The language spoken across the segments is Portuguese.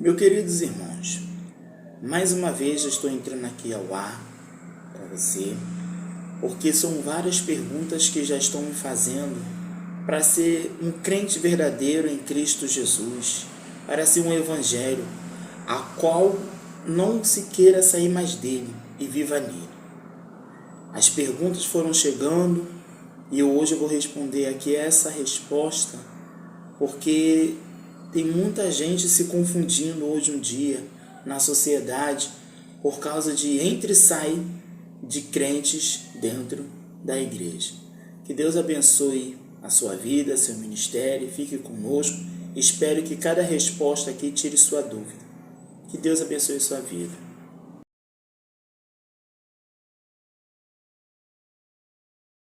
Meus queridos irmãos, mais uma vez eu estou entrando aqui ao ar para você, porque são várias perguntas que já estão me fazendo para ser um crente verdadeiro em Cristo Jesus, para ser um evangelho, a qual não se queira sair mais dele e viva nele. As perguntas foram chegando e hoje eu vou responder aqui essa resposta, porque tem muita gente se confundindo hoje em dia na sociedade por causa de entra e sai de crentes dentro da igreja. Que Deus abençoe a sua vida, seu ministério, fique conosco. Espero que cada resposta aqui tire sua dúvida. Que Deus abençoe a sua vida.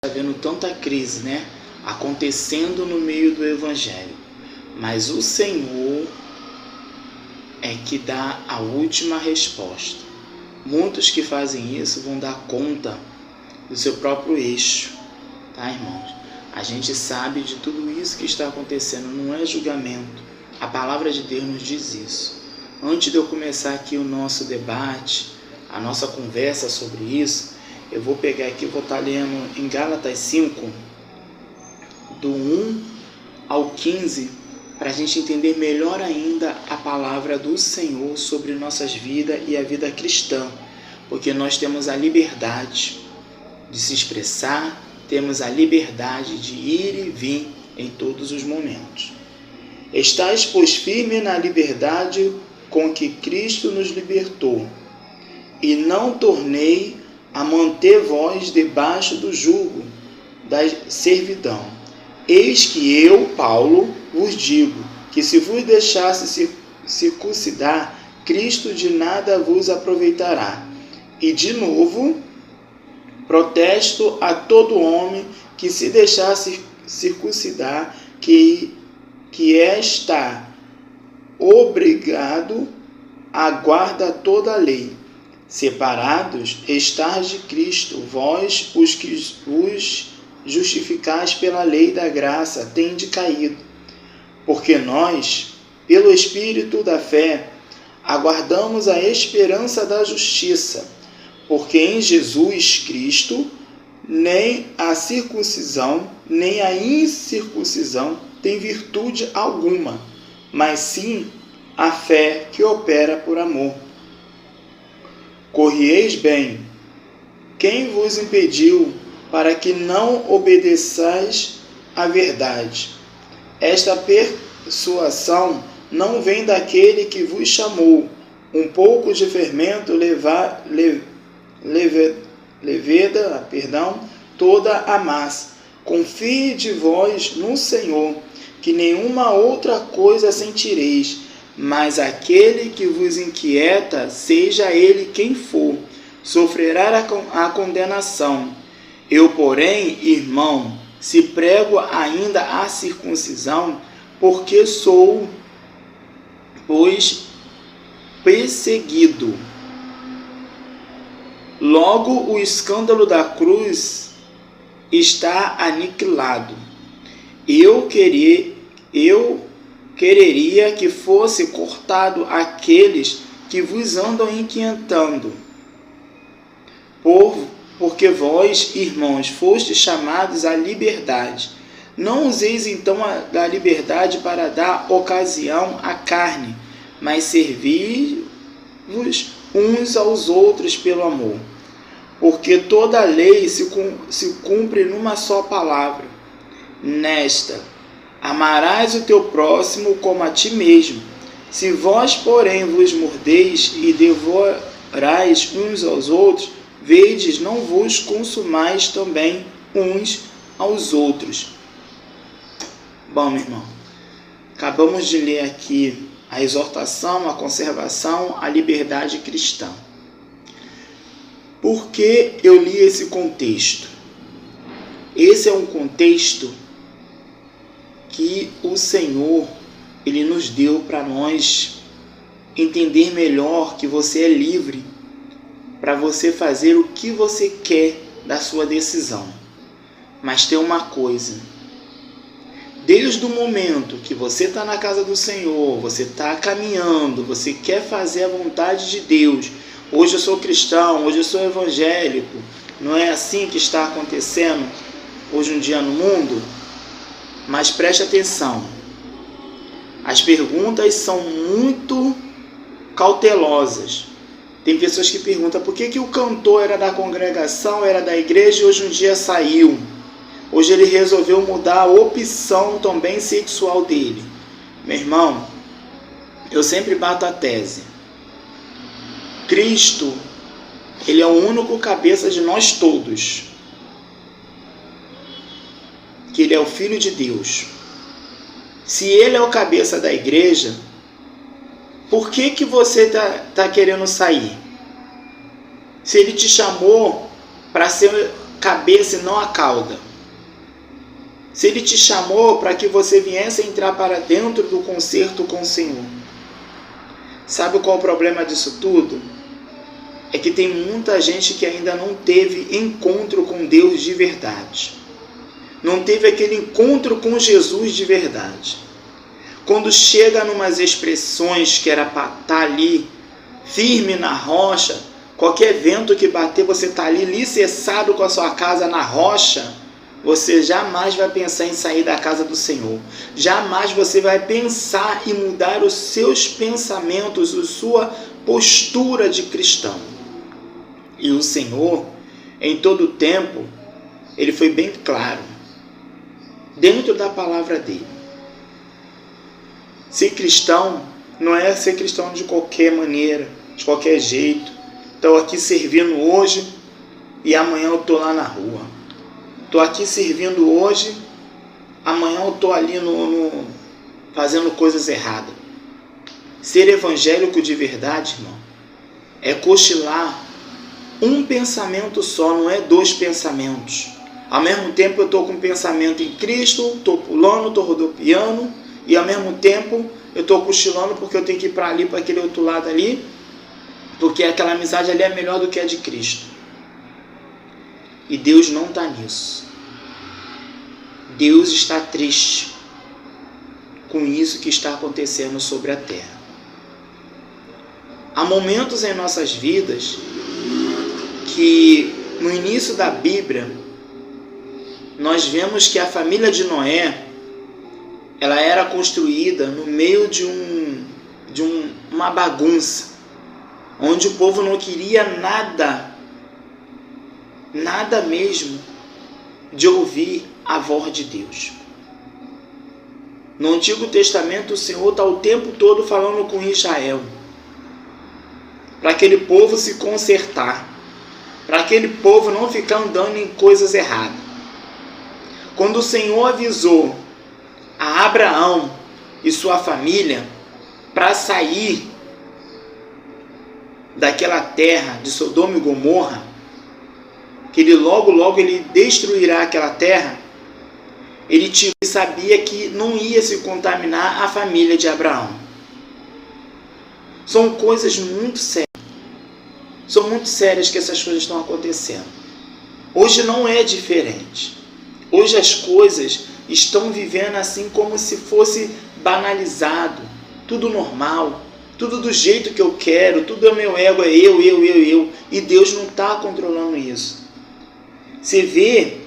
Está vendo tanta crise, acontecendo no meio do evangelho. Mas o Senhor é que dá a última resposta. Muitos que fazem isso vão dar conta do seu próprio eixo, tá, irmãos? A gente sabe de tudo isso que está acontecendo, não é julgamento. A palavra de Deus nos diz isso. Antes de eu começar aqui o nosso debate, a nossa conversa sobre isso, eu vou pegar aqui, vou estar lendo em Gálatas 5, do 1 ao 15, para a gente entender melhor ainda a palavra do Senhor sobre nossas vidas e a vida cristã, porque nós temos a liberdade de se expressar, temos a liberdade de ir e vir em todos os momentos. Estais, pois, firme na liberdade com que Cristo nos libertou, e não tornei a manter vós debaixo do jugo da servidão. Eis que eu, Paulo, vos digo que se vos deixasse circuncidar, Cristo de nada vos aproveitará. E de novo, protesto a todo homem que se deixasse circuncidar, que está obrigado a guardar toda a lei. Separados estáis de Cristo, vós os que os justificais pela lei da graça, tende caído. Porque nós, pelo Espírito da fé, aguardamos a esperança da justiça, porque em Jesus Cristo nem a circuncisão, nem a incircuncisão tem virtude alguma, mas sim a fé que opera por amor. Corrieis bem, quem vos impediu para que não obedeçais à verdade? Esta persuasão não vem daquele que vos chamou. Um pouco de fermento leveda toda a massa. Confie de vós no Senhor, que nenhuma outra coisa sentireis, mas aquele que vos inquieta, seja ele quem for, sofrerá a condenação. Eu, porém, irmão, se prego ainda a circuncisão, porque sou, pois, perseguido. Logo o escândalo da cruz está aniquilado. Eu quereria que fosse cortado aqueles que vos andam inquietando. Porque vós, irmãos, fostes chamados à liberdade. Não useis então da liberdade para dar ocasião à carne, mas servi-vos uns aos outros pelo amor. Porque toda a lei se cumpre numa só palavra. Nesta, amarás o teu próximo como a ti mesmo. Se vós, porém, vos mordeis e devorais uns aos outros, vedes, não vos consumais também uns aos outros. Bom, meu irmão, acabamos de ler aqui a exortação, a conservação, a liberdade cristã. Por que eu li esse contexto? Esse é um contexto que o Senhor ele nos deu para nós entender melhor que você é livre para você fazer o que você quer da sua decisão. Mas tem uma coisa: desde o momento que você está na casa do Senhor, você está caminhando, você quer fazer a vontade de Deus. Hoje eu sou cristão, hoje eu sou evangélico. Não é assim que está acontecendo hoje em dia no mundo? Mas preste atenção. As perguntas são muito cautelosas. Tem pessoas que perguntam por que o cantor era da congregação, era da igreja e hoje em dia saiu. Hoje ele resolveu mudar a opção também sexual dele. Meu irmão, eu sempre bato a tese. Cristo, ele é o único cabeça de nós todos. Que ele é o Filho de Deus. Se ele é o cabeça da igreja, por que você tá querendo sair? Se ele te chamou para ser cabeça e não a cauda. Se ele te chamou para que você viesse entrar para dentro do concerto com o Senhor. Sabe qual é o problema disso tudo? É que tem muita gente que ainda não teve encontro com Deus de verdade. Não teve aquele encontro com Jesus de verdade. Quando chega numas expressões que era para estar ali, firme na rocha, qualquer vento que bater, você está ali alicerçado com a sua casa na rocha, você jamais vai pensar em sair da casa do Senhor. Jamais você vai pensar em mudar os seus pensamentos, a sua postura de cristão. E o Senhor, em todo o tempo, ele foi bem claro, dentro da palavra dele. Ser cristão não é ser cristão de qualquer maneira, de qualquer jeito. Estou aqui servindo hoje e amanhã eu estou lá na rua. Estou aqui servindo hoje, amanhã eu estou ali fazendo coisas erradas. Ser evangélico de verdade, irmão, é cochilar um pensamento só, não é dois pensamentos. Ao mesmo tempo eu estou com um pensamento em Cristo, estou pulando, estou rodopiando, e ao mesmo tempo eu estou cochilando porque eu tenho que ir para ali, para aquele outro lado ali, porque aquela amizade ali é melhor do que a de Cristo. E Deus não está nisso. Deus está triste com isso que está acontecendo sobre a terra. Há momentos em nossas vidas que no início da Bíblia nós vemos que a família de Noé ela era construída no meio de uma bagunça, onde o povo não queria nada mesmo de ouvir a voz de Deus. No Antigo Testamento o Senhor está o tempo todo falando com Israel, para aquele povo se consertar, para aquele povo não ficar andando em coisas erradas. Quando o Senhor avisou a Abraão e sua família para sair daquela terra de Sodoma e Gomorra, que ele logo ele destruirá aquela terra, ele sabia que não ia se contaminar a família de Abraão. São coisas muito sérias. São muito sérias que essas coisas estão acontecendo. Hoje não é diferente. Hoje as coisas estão vivendo assim como se fosse banalizado. Tudo normal. Tudo do jeito que eu quero. Tudo é meu ego, é eu. E Deus não está controlando isso. Você vê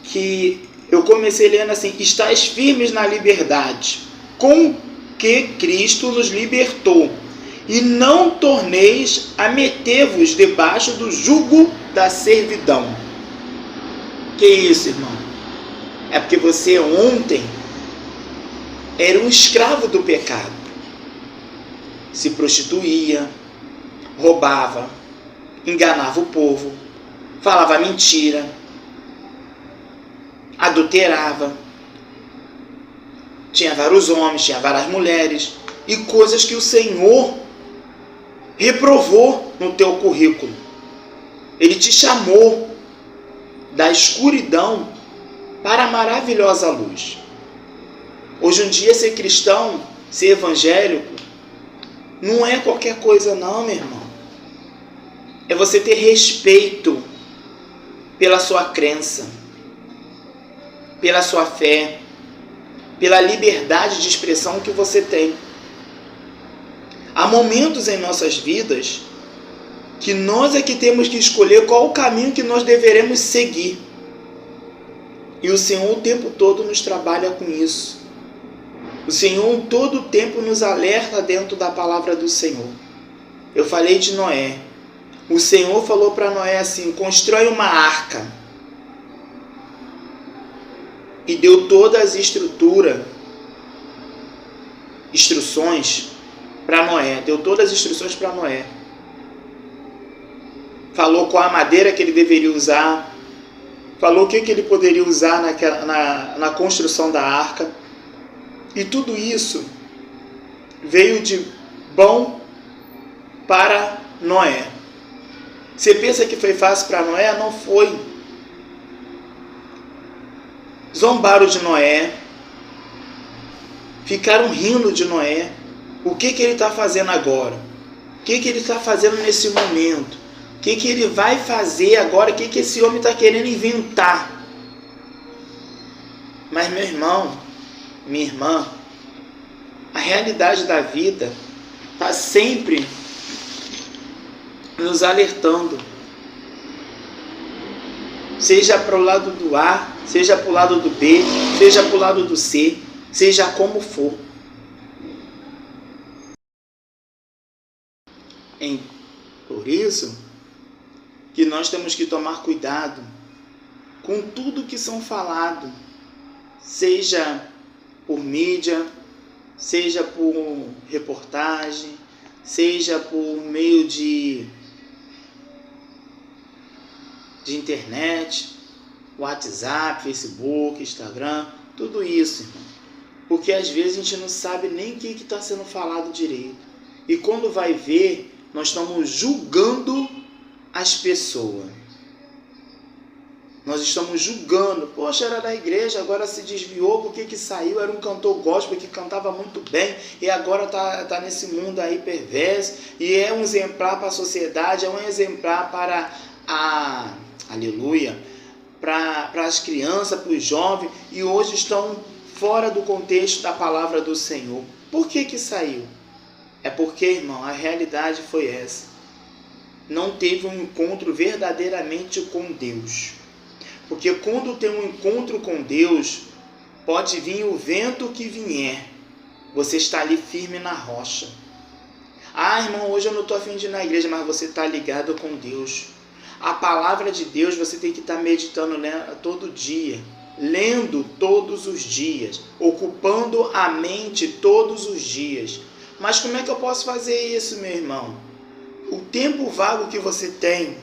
que eu comecei lendo assim: estais firmes na liberdade, com que Cristo nos libertou, e não torneis a meter-vos debaixo do jugo da servidão. Que isso, irmão? É porque você ontem era um escravo do pecado. Se prostituía, roubava, enganava o povo, falava mentira, adulterava, tinha vários homens, tinha várias mulheres, e coisas que o Senhor reprovou no teu currículo. Ele te chamou da escuridão para a maravilhosa luz. Hoje em dia ser cristão, ser evangélico, não é qualquer coisa não, meu irmão. É você ter respeito pela sua crença, pela sua fé. pela liberdade de expressão que você tem. Há momentos em nossas vidas que nós é que temos que escolher qual o caminho que nós deveremos seguir. E o Senhor o tempo todo nos trabalha com isso. O Senhor todo o tempo nos alerta dentro da palavra do Senhor. Eu falei de Noé. O Senhor falou para Noé assim: constrói uma arca. E deu todas as instruções para Noé. Deu todas as instruções para Noé. Falou qual a madeira que ele deveria usar. Falou o que ele poderia usar na construção da arca. E tudo isso veio de bom para Noé. Você pensa que foi fácil para Noé? Não foi. Zombaram de Noé. Ficaram rindo de Noé. O que ele está fazendo agora? O que ele está fazendo nesse momento? O que ele vai fazer agora? O que esse homem está querendo inventar? Mas meu irmão, minha irmã, a realidade da vida está sempre nos alertando. Seja para o lado do A, seja para o lado do B, seja para o lado do C, seja como for. Por isso que nós temos que tomar cuidado com tudo que são falado, seja por mídia, seja por reportagem, seja por meio de internet, WhatsApp, Facebook, Instagram, tudo isso, irmão. Porque às vezes a gente não sabe nem o que está sendo falado direito. E quando vai ver, nós estamos julgando as pessoas. Nós estamos julgando. Poxa, era da igreja, agora se desviou, por que saiu? Era um cantor gospel que cantava muito bem e agora está nesse mundo aí perverso. E é um exemplar para a sociedade, é um exemplar para para as crianças, para os jovens, e hoje estão fora do contexto da palavra do Senhor. Por que saiu? É porque, irmão, a realidade foi essa. Não teve um encontro verdadeiramente com Deus. Porque quando tem um encontro com Deus, pode vir o vento que vier, você está ali firme na rocha. Ah, irmão, hoje eu não estou a fim de ir na igreja, mas você está ligado com Deus. A palavra de Deus você tem que estar meditando nela todo dia, lendo todos os dias, ocupando a mente todos os dias. Mas como é que eu posso fazer isso, meu irmão? O tempo vago que você tem,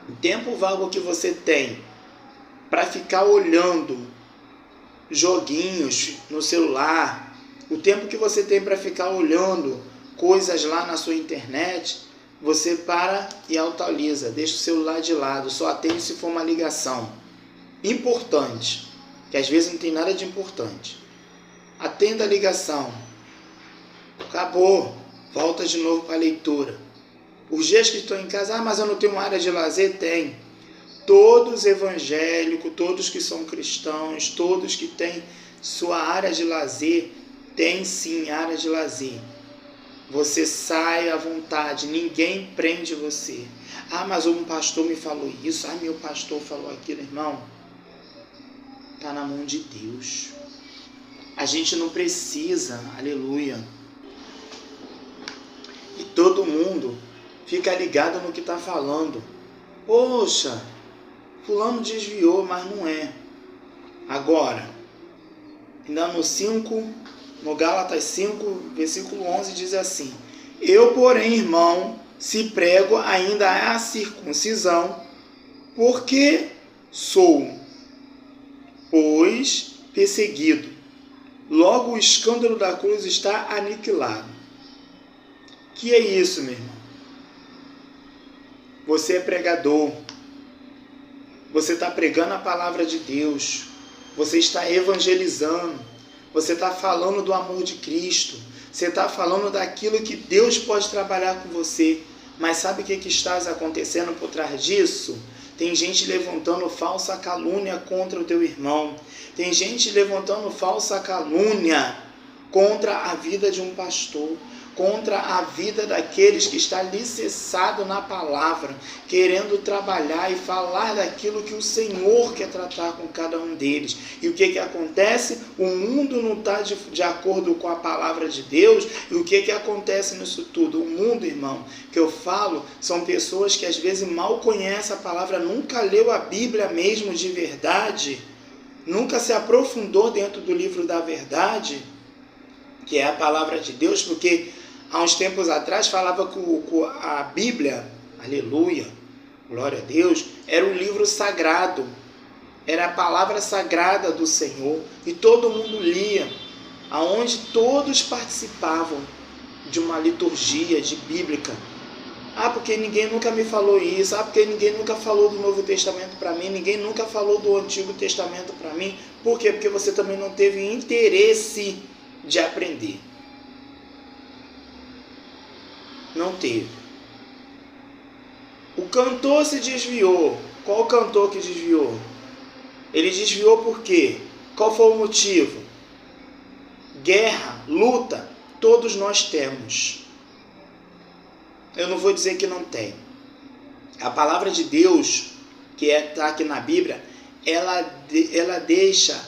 o tempo vago que você tem para ficar olhando joguinhos no celular, o tempo que você tem para ficar olhando coisas lá na sua internet, você para e atualiza, deixa o celular de lado, só atende se for uma ligação importante, que às vezes não tem nada de importante. Atenda a ligação, acabou, volta de novo para a leitura. Os dias que estou em casa, mas eu não tenho uma área de lazer? Tem. Todos evangélicos, todos que são cristãos, todos que têm sua área de lazer, tem sim área de lazer. Você sai à vontade, ninguém prende você. Ah, mas um pastor me falou isso, meu pastor falou aquilo, irmão. Está na mão de Deus. A gente não precisa, aleluia. E todo mundo fica ligado no que está falando. Poxa, fulano desviou, mas não é. Agora, ainda no Gálatas 5, versículo 11, diz assim: eu, porém, irmão, se prego ainda a circuncisão, porque sou, pois, perseguido. Logo o escândalo da cruz está aniquilado. Que é isso, meu irmão? Você é pregador. Você está pregando a palavra de Deus. Você está evangelizando. Você está falando do amor de Cristo. Você está falando daquilo que Deus pode trabalhar com você. Mas sabe o que está acontecendo por trás disso? Tem gente levantando falsa calúnia contra o teu irmão. Tem gente levantando falsa calúnia contra a vida de um pastor, contra a vida daqueles que está alicerçado na palavra, querendo trabalhar e falar daquilo que o Senhor quer tratar com cada um deles. E o que acontece? O mundo não está de acordo com a palavra de Deus. E o que acontece nisso tudo? O mundo, irmão, que eu falo, são pessoas que às vezes mal conhecem a palavra, nunca leu a Bíblia mesmo de verdade, nunca se aprofundou dentro do livro da verdade, que é a palavra de Deus, porque há uns tempos atrás falava que a Bíblia, aleluia, glória a Deus, era um livro sagrado, era a palavra sagrada do Senhor, e todo mundo lia, aonde todos participavam de uma liturgia bíblica. Ah, porque ninguém nunca me falou isso, porque ninguém nunca falou do Novo Testamento para mim, ninguém nunca falou do Antigo Testamento para mim. Por quê? Porque você também não teve interesse de aprender. Não teve. O cantor se desviou. Qual o cantor que desviou? Ele desviou por quê? Qual foi o motivo? Guerra, luta, todos nós temos. Eu não vou dizer que não tem. A palavra de Deus, que está aqui na Bíblia, ela deixa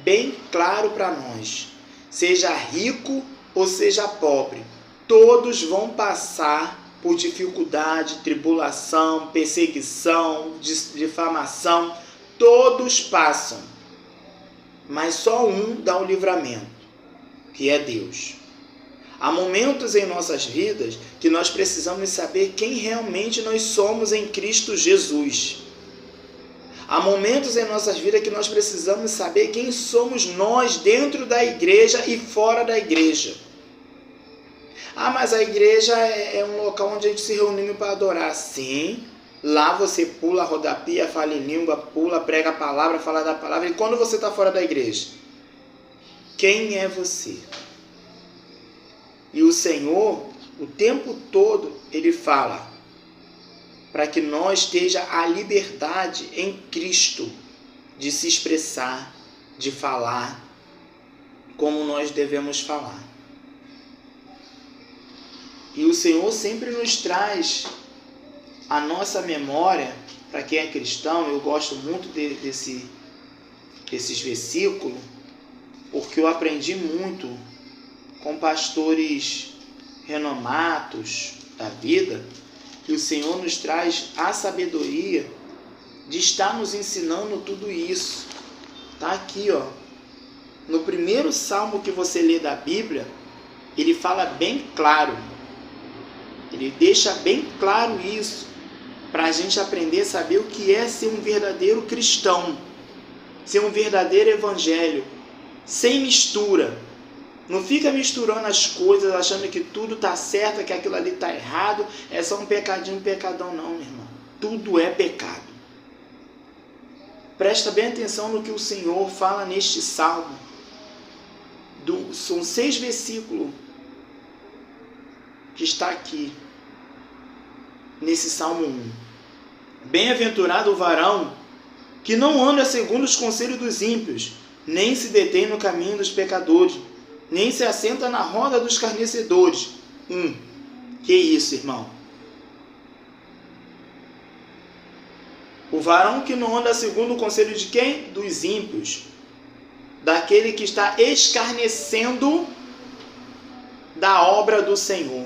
bem claro para nós. Seja rico ou seja pobre, todos vão passar por dificuldade, tribulação, perseguição, difamação. Todos passam. Mas só um dá o livramento, que é Deus. Há momentos em nossas vidas que nós precisamos saber quem realmente nós somos em Cristo Jesus. Há momentos em nossas vidas que nós precisamos saber quem somos nós dentro da igreja e fora da igreja. Ah, mas a igreja é um local onde a gente se reúne para adorar. Sim, lá você pula, rodapia, fala em língua, pula, prega a palavra, fala da palavra. E quando você está fora da igreja? Quem é você? E o Senhor, o tempo todo, Ele fala para que nós esteja a liberdade em Cristo de se expressar, de falar como nós devemos falar. E o Senhor sempre nos traz a nossa memória, para quem é cristão. Eu gosto muito desses versículos, porque eu aprendi muito com pastores renomados da vida, que o Senhor nos traz a sabedoria de estar nos ensinando tudo isso. Está aqui, ó. No primeiro salmo que você lê da Bíblia, ele fala bem claro. Ele deixa bem claro isso, para a gente aprender a saber o que é ser um verdadeiro cristão, ser um verdadeiro evangelho, sem mistura. Não fica misturando as coisas, achando que tudo está certo, que aquilo ali está errado, é só um pecadinho, um pecadão. Não, meu irmão. Tudo é pecado. Presta bem atenção no que o Senhor fala neste salmo. São 6 versículos que está aqui, nesse salmo 1. Bem-aventurado o varão que não anda segundo os conselhos dos ímpios, nem se detém no caminho dos pecadores, nem se assenta na roda dos escarnecedores. Que isso, irmão? O varão que não anda segundo o conselho de quem? Dos ímpios. Daquele que está escarnecendo da obra do Senhor.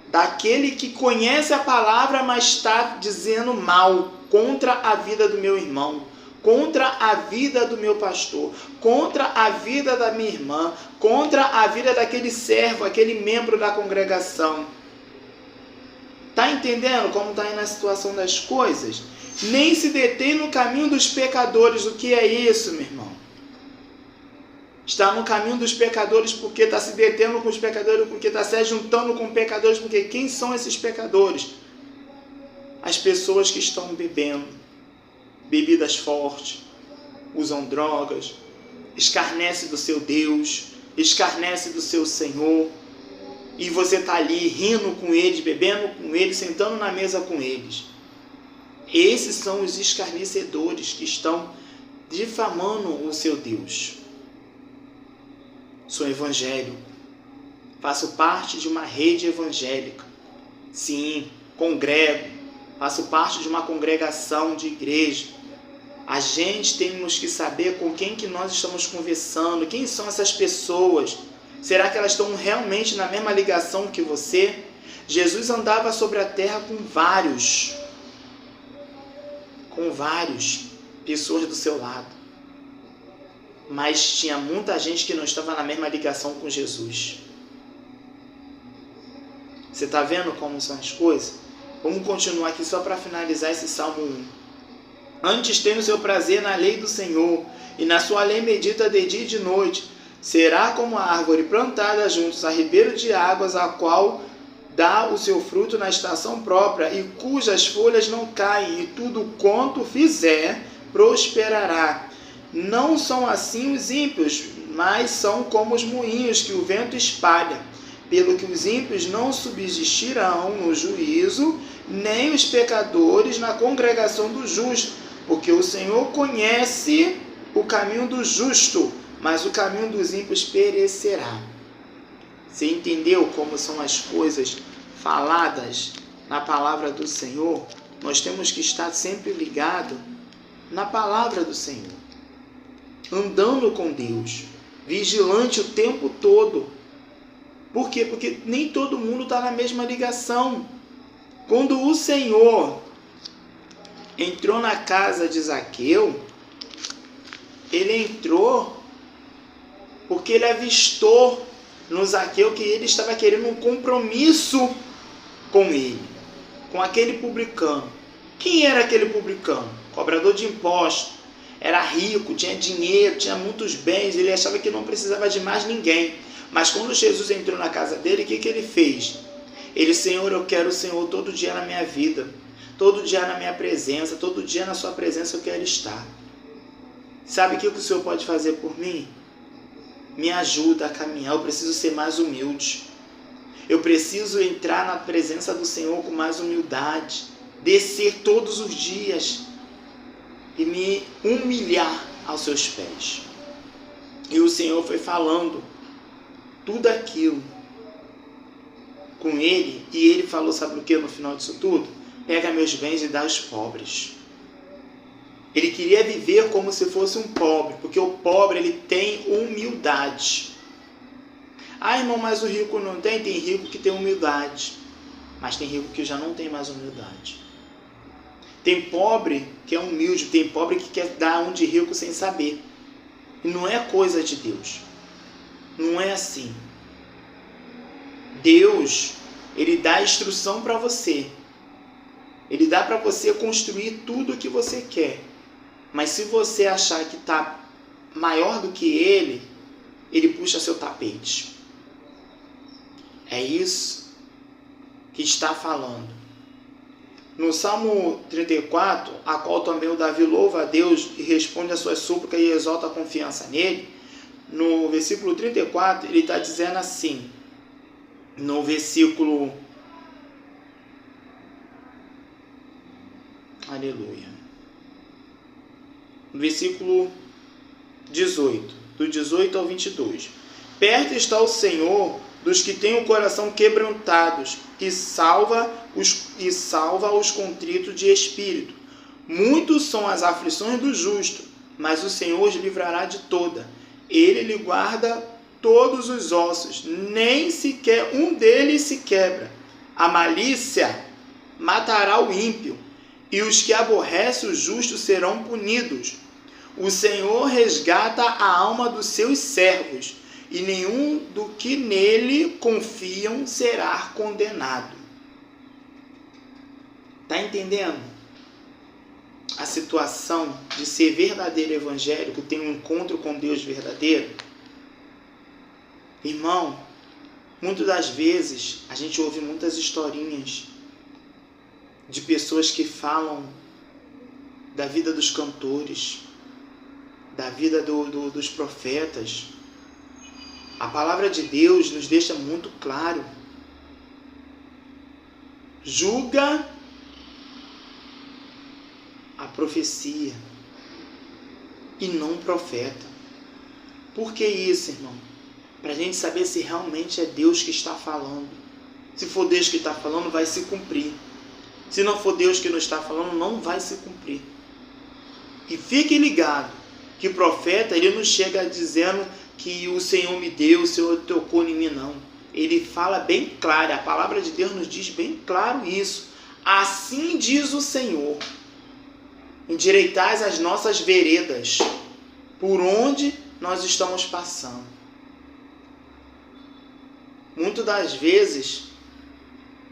Daquele que conhece a palavra, mas está dizendo mal contra a vida do meu irmão, contra a vida do meu pastor, contra a vida da minha irmã, contra a vida daquele servo, aquele membro da congregação. Está entendendo como está aí na situação das coisas? Nem se detém no caminho dos pecadores. O que é isso, meu irmão? Está no caminho dos pecadores porque está se detendo com os pecadores, porque está se juntando com pecadores, porque quem são esses pecadores? As pessoas que estão bebendo bebidas fortes, usam drogas, escarnece do seu Deus, escarnece do seu Senhor, e você está ali rindo com eles, bebendo com eles, sentando na mesa com eles. Esses são os escarnecedores que estão difamando o seu Deus. Sou evangélico. Faço parte de uma rede evangélica. Sim, congrego. Faço parte de uma congregação de igreja. A gente temos que saber com quem que nós estamos conversando. Quem são essas pessoas? Será que elas estão realmente na mesma ligação que você? Jesus andava sobre a terra com vários pessoas do seu lado. Mas tinha muita gente que não estava na mesma ligação com Jesus. Você está vendo como são as coisas? Vamos continuar aqui só para finalizar esse Salmo 1. Antes tenha o seu prazer na lei do Senhor, e na sua lei medita de dia e de noite. Será como a árvore plantada juntos a ribeiro de águas, a qual dá o seu fruto na estação própria, e cujas folhas não caem, e tudo quanto fizer prosperará. Não são assim os ímpios, mas são como os moinhos que o vento espalha. Pelo que os ímpios não subsistirão no juízo, nem os pecadores na congregação do justo, porque o Senhor conhece o caminho do justo, mas o caminho dos ímpios perecerá. Você entendeu como são as coisas faladas na palavra do Senhor? Nós temos que estar sempre ligados na palavra do Senhor, andando com Deus, vigilante o tempo todo. Por quê? Porque nem todo mundo está na mesma ligação. Quando o Senhor entrou na casa de Zaqueu, ele entrou porque ele avistou no Zaqueu que ele estava querendo um compromisso com ele, com aquele publicano. Quem era aquele publicano? Cobrador de impostos. Era rico, tinha dinheiro, tinha muitos bens, ele achava que não precisava de mais ninguém. Mas quando Jesus entrou na casa dele, o que ele fez? Ele, Senhor, eu quero o Senhor todo dia na minha vida, todo dia na minha presença, todo dia na sua presença eu quero estar. Sabe o que o Senhor pode fazer por mim? Me ajuda a caminhar, eu preciso ser mais humilde. Eu preciso entrar na presença do Senhor com mais humildade, descer todos os dias e me humilhar aos seus pés. E o Senhor foi falando tudo aquilo com ele, e ele falou, sabe o que no final disso tudo? Pega meus bens e dá aos pobres. Ele queria viver como se fosse um pobre, porque o pobre ele tem humildade. Ah, irmão, mas o rico não tem? Tem rico que tem humildade, mas tem rico que já não tem mais humildade. Tem pobre que é humilde, tem pobre que quer dar um de rico sem saber. E não é coisa de Deus. Não é assim. Deus, ele dá instrução para você. Ele dá para você construir tudo o que você quer. Mas se você achar que está maior do que ele puxa seu tapete. É isso que está falando. No Salmo 34, a qual também o Davi louva a Deus e responde a suas súplicas e exalta a confiança nele, no versículo 34, ele está dizendo assim, no versículo... Aleluia. No versículo 18, do 18 ao 22. Perto está o Senhor dos que têm o coração quebrantados e salva os contritos de espírito. Muitos são as aflições do justo, mas o Senhor os livrará de toda. Ele lhe guarda todos os ossos, nem sequer um deles se quebra. A malícia matará o ímpio, e os que aborrecem o justo serão punidos. O Senhor resgata a alma dos seus servos, e nenhum do que nele confiam será condenado. Está entendendo? A situação de ser verdadeiro evangélico, ter um encontro com Deus verdadeiro. Irmão, muitas das vezes a gente ouve muitas historinhas de pessoas que falam da vida dos cantores, da vida dos profetas. A palavra de Deus nos deixa muito claro. Julga profecia e não o profeta. Por que isso, irmão? Para a gente saber se realmente é Deus que está falando. Se for Deus que está falando, vai se cumprir. Se não for Deus que não está falando, não vai se cumprir. E fique ligado que o profeta, ele não chega dizendo que o Senhor me deu, o Senhor tocou em mim, não. Ele fala bem claro, a palavra de Deus nos diz bem claro isso. Assim diz o Senhor: endireitais as nossas veredas, por onde nós estamos passando. Muitas das vezes,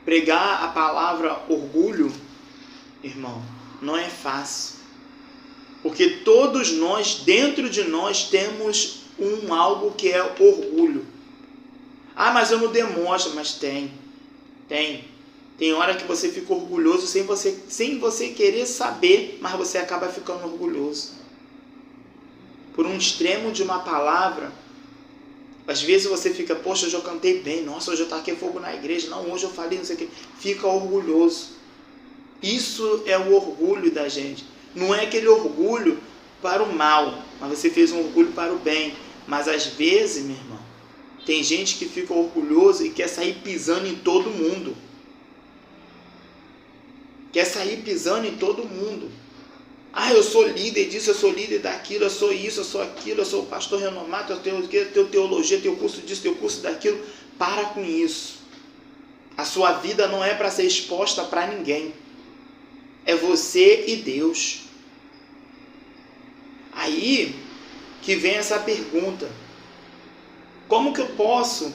pregar a palavra orgulho, irmão, não é fácil. Porque todos nós, dentro de nós, temos algo que é orgulho. Ah, mas eu não demonstro. Mas tem. Tem hora que você fica orgulhoso sem você querer saber, mas você acaba ficando orgulhoso. Por um extremo de uma palavra, às vezes você fica, poxa, hoje eu cantei bem, nossa, hoje eu taquei fogo na igreja, não, hoje eu falei, não sei o que. Fica orgulhoso. Isso é o orgulho da gente. Não é aquele orgulho para o mal, mas você fez um orgulho para o bem. Mas às vezes, meu irmão, tem gente que fica orgulhoso e quer sair pisando em todo mundo. Quer sair pisando em todo mundo. Ah, eu sou líder disso, eu sou líder daquilo, eu sou isso, eu sou aquilo, eu sou pastor renomado, eu tenho teologia, tenho curso disso, tenho curso daquilo. Para com isso. A sua vida não é para ser exposta para ninguém. É você e Deus. Aí que vem essa pergunta: como que eu posso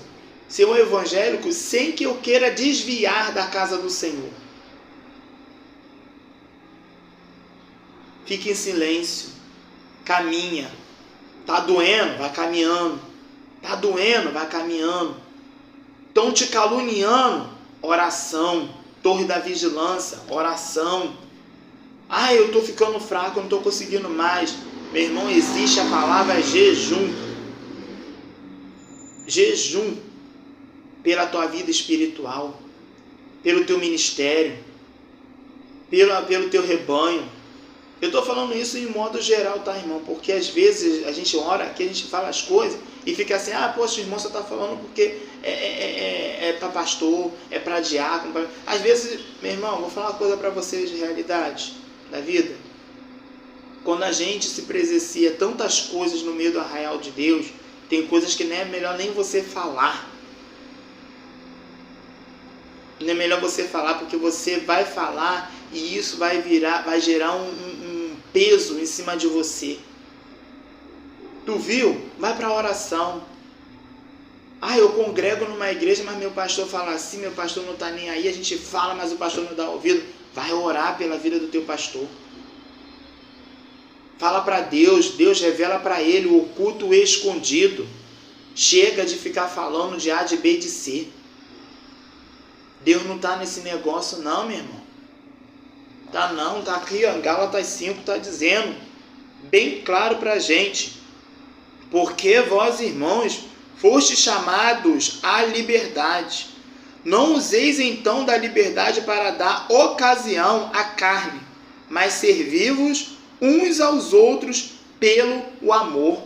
ser um evangélico sem que eu queira desviar da casa do Senhor? Fique em silêncio. Caminha. Tá doendo? Vai caminhando. Tá doendo? Vai caminhando. Estão te caluniando? Oração. Torre da vigilância. Oração. Ah, eu estou ficando fraco, eu não estou conseguindo mais. Meu irmão, existe a palavra jejum. Jejum pela tua vida espiritual, pelo teu ministério, pelo teu rebanho. Eu estou falando isso em modo geral, tá, irmão? Porque às vezes a gente ora aqui, a gente fala as coisas e fica assim, ah, poxa, irmão, você está falando porque é para pastor, é para diácono. Às vezes, meu irmão, vou falar uma coisa para vocês de realidade da vida. Quando a gente se presencia tantas coisas no meio do arraial de Deus, tem coisas que não é melhor nem você falar. Não é melhor você falar, porque você vai falar e isso vai gerar um peso em cima de você. Tu viu? Vai para a oração. Ah, eu congrego numa igreja, mas meu pastor fala assim, meu pastor não está nem aí, a gente fala, mas o pastor não dá ouvido. Vai orar pela vida do teu pastor. Fala para Deus, Deus revela para ele o oculto e escondido. Chega de ficar falando de A, de B e de C. Deus não está nesse negócio não, meu irmão. Tá não, tá aqui, ó, Gálatas 5 está dizendo bem claro para a gente. Porque vós, irmãos, fostes chamados à liberdade. Não useis então da liberdade para dar ocasião à carne, mas servi-vos uns aos outros pelo amor.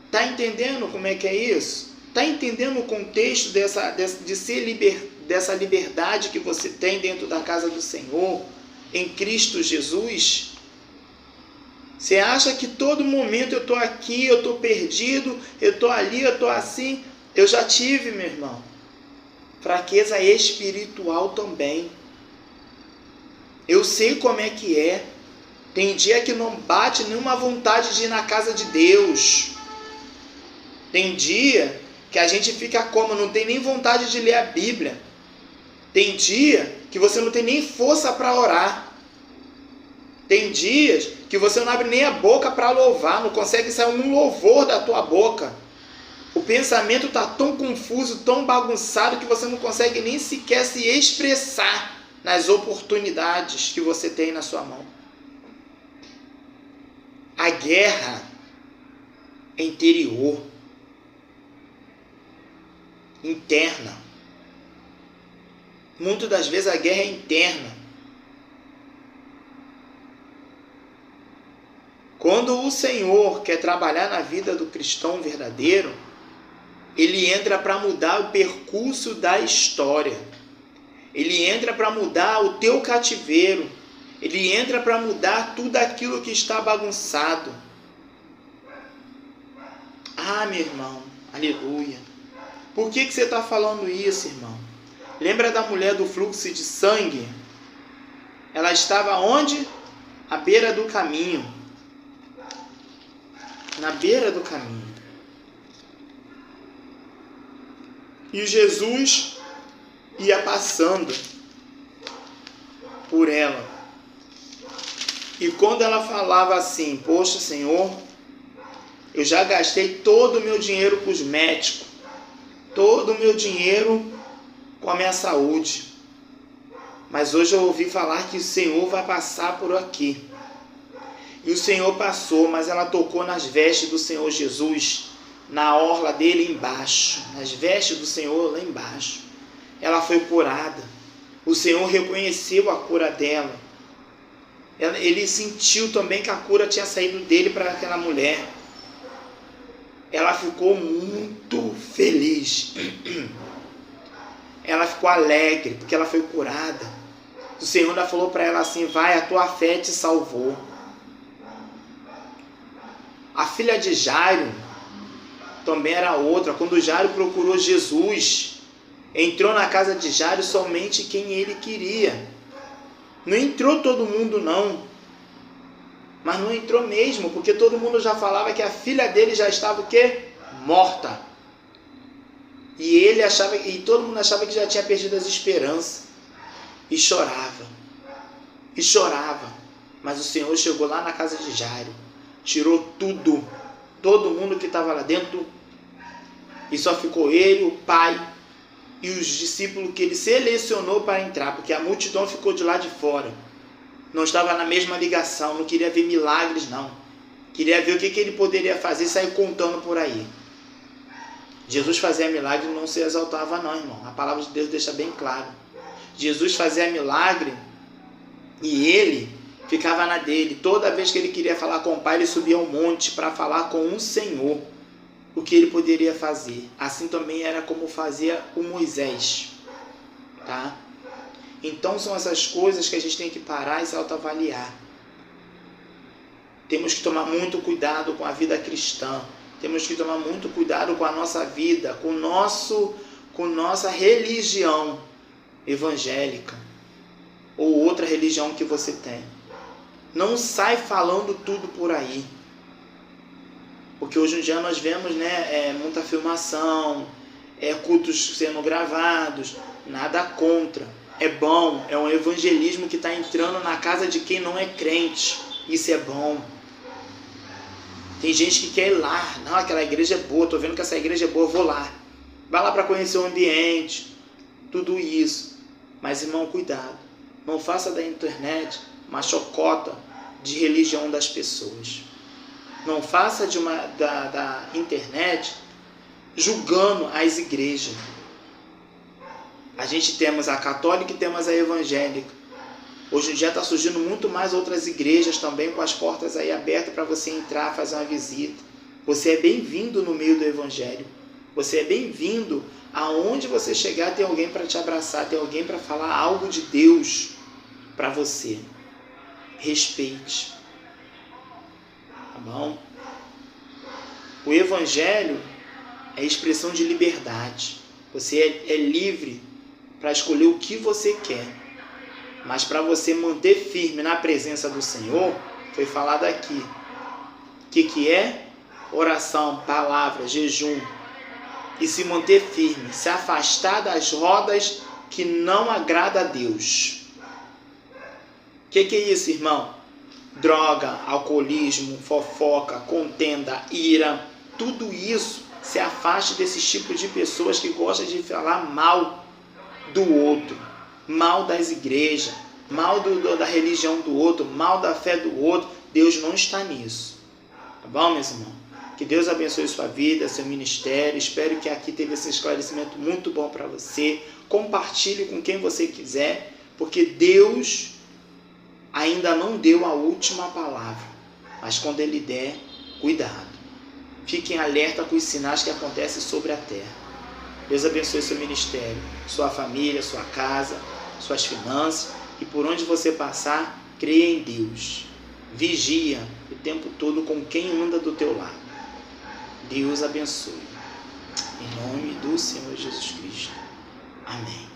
Tá entendendo como é que é isso? Tá entendendo o contexto dessa liberdade que você tem dentro da casa do Senhor, em Cristo Jesus? Você acha que todo momento eu estou aqui, eu estou perdido, eu estou ali, eu estou assim? Eu já tive, meu irmão, fraqueza espiritual também. Eu sei como é que é. Tem dia que não bate nenhuma vontade de ir na casa de Deus. Tem dia que a gente fica como, não tem nem vontade de ler a Bíblia. Tem dia que você não tem nem força para orar. Tem dias que você não abre nem a boca para louvar, não consegue sair um louvor da tua boca. O pensamento está tão confuso, tão bagunçado, que você não consegue nem sequer se expressar nas oportunidades que você tem na sua mão. A guerra é interior, interna. Muitas das vezes a guerra é interna. Quando o Senhor quer trabalhar na vida do cristão verdadeiro, ele entra para mudar o percurso da história. Ele entra para mudar o teu cativeiro. Ele entra para mudar tudo aquilo que está bagunçado. Ah, meu irmão, aleluia. Por que você está falando isso, irmão? Lembra da mulher do fluxo de sangue? Ela estava onde? À beira do caminho. Na beira do caminho. E Jesus ia passando por ela. E quando ela falava assim, poxa, Senhor, eu já gastei todo o meu dinheiro com os médicos, todo o meu dinheiro com a minha saúde, mas hoje eu ouvi falar que o Senhor vai passar por aqui. E o Senhor passou, mas ela tocou nas vestes do Senhor Jesus, na orla dele embaixo, nas vestes do Senhor lá embaixo. Ela foi curada. O Senhor reconheceu a cura dela. Ele sentiu também que a cura tinha saído dele para aquela mulher. Ela ficou muito feliz. Ela ficou alegre porque ela foi curada. O Senhor ainda falou para ela assim, vai, a tua fé te salvou. A filha de Jairo também era outra. Quando Jairo procurou Jesus, entrou na casa de Jairo somente quem ele queria. Não entrou todo mundo não. Mas não entrou mesmo, porque todo mundo já falava que a filha dele já estava o quê? Morta. E ele achava, e todo mundo achava que já tinha perdido as esperanças. E chorava. E chorava. Mas o Senhor chegou lá na casa de Jairo, tirou tudo, todo mundo que estava lá dentro, e só ficou ele, o pai e os discípulos que ele selecionou para entrar, porque a multidão ficou de lá de fora. Não estava na mesma ligação, não queria ver milagres não. Queria ver o que ele poderia fazer e sair contando por aí. Jesus fazia milagre e não se exaltava não, irmão. A palavra de Deus deixa bem claro. Jesus fazia milagre e ele ficava na dele. Toda vez que ele queria falar com o pai, ele subia ao monte para falar com o Senhor o que ele poderia fazer. Assim também era como fazia o Moisés, tá? Então são essas coisas que a gente tem que parar e se autoavaliar. Temos que tomar muito cuidado com a vida cristã. Temos que tomar muito cuidado com a nossa vida, com nossa religião evangélica ou outra religião que você tem. Não sai falando tudo por aí. Porque hoje em dia nós vemos, muita filmação, cultos sendo gravados, nada contra. É bom, é um evangelismo que está entrando na casa de quem não é crente. Isso é bom. Tem gente que quer ir lá. Não, aquela igreja é boa, estou vendo que essa igreja é boa, vou lá. Vai lá para conhecer o ambiente, tudo isso. Mas, irmão, cuidado. Não faça da internet uma chocota de religião das pessoas. Não faça da internet julgando as igrejas. A gente temos a católica e temos a evangélica. Hoje em dia está surgindo muito mais outras igrejas também com as portas aí abertas para você entrar, fazer uma visita. Você é bem-vindo no meio do evangelho. Você é bem-vindo. Aonde você chegar tem alguém para te abraçar, tem alguém para falar algo de Deus para você. Respeite. Tá bom? O evangelho é expressão de liberdade. Você é livre para escolher o que você quer. Mas para você manter firme na presença do Senhor, foi falado aqui. O que é? Oração, palavra, jejum. E se manter firme, se afastar das rodas que não agrada a Deus. O que é isso, irmão? Droga, alcoolismo, fofoca, contenda, ira, tudo isso. Se afaste desses tipos de pessoas que gostam de falar mal do outro, mal das igrejas, mal da religião do outro, mal da fé do outro. Deus não está nisso. Tá bom, meus irmãos? Que Deus abençoe sua vida, seu ministério. Espero que aqui teve esse esclarecimento muito bom para você. Compartilhe com quem você quiser, porque Deus ainda não deu a última palavra. mas quando Ele der, cuidado. Fiquem alerta com os sinais que acontecem sobre a terra. Deus abençoe seu ministério, sua família, sua casa, suas finanças, e por onde você passar, creia em Deus. Vigia o tempo todo com quem anda do teu lado. Deus abençoe. Em nome do Senhor Jesus Cristo. Amém.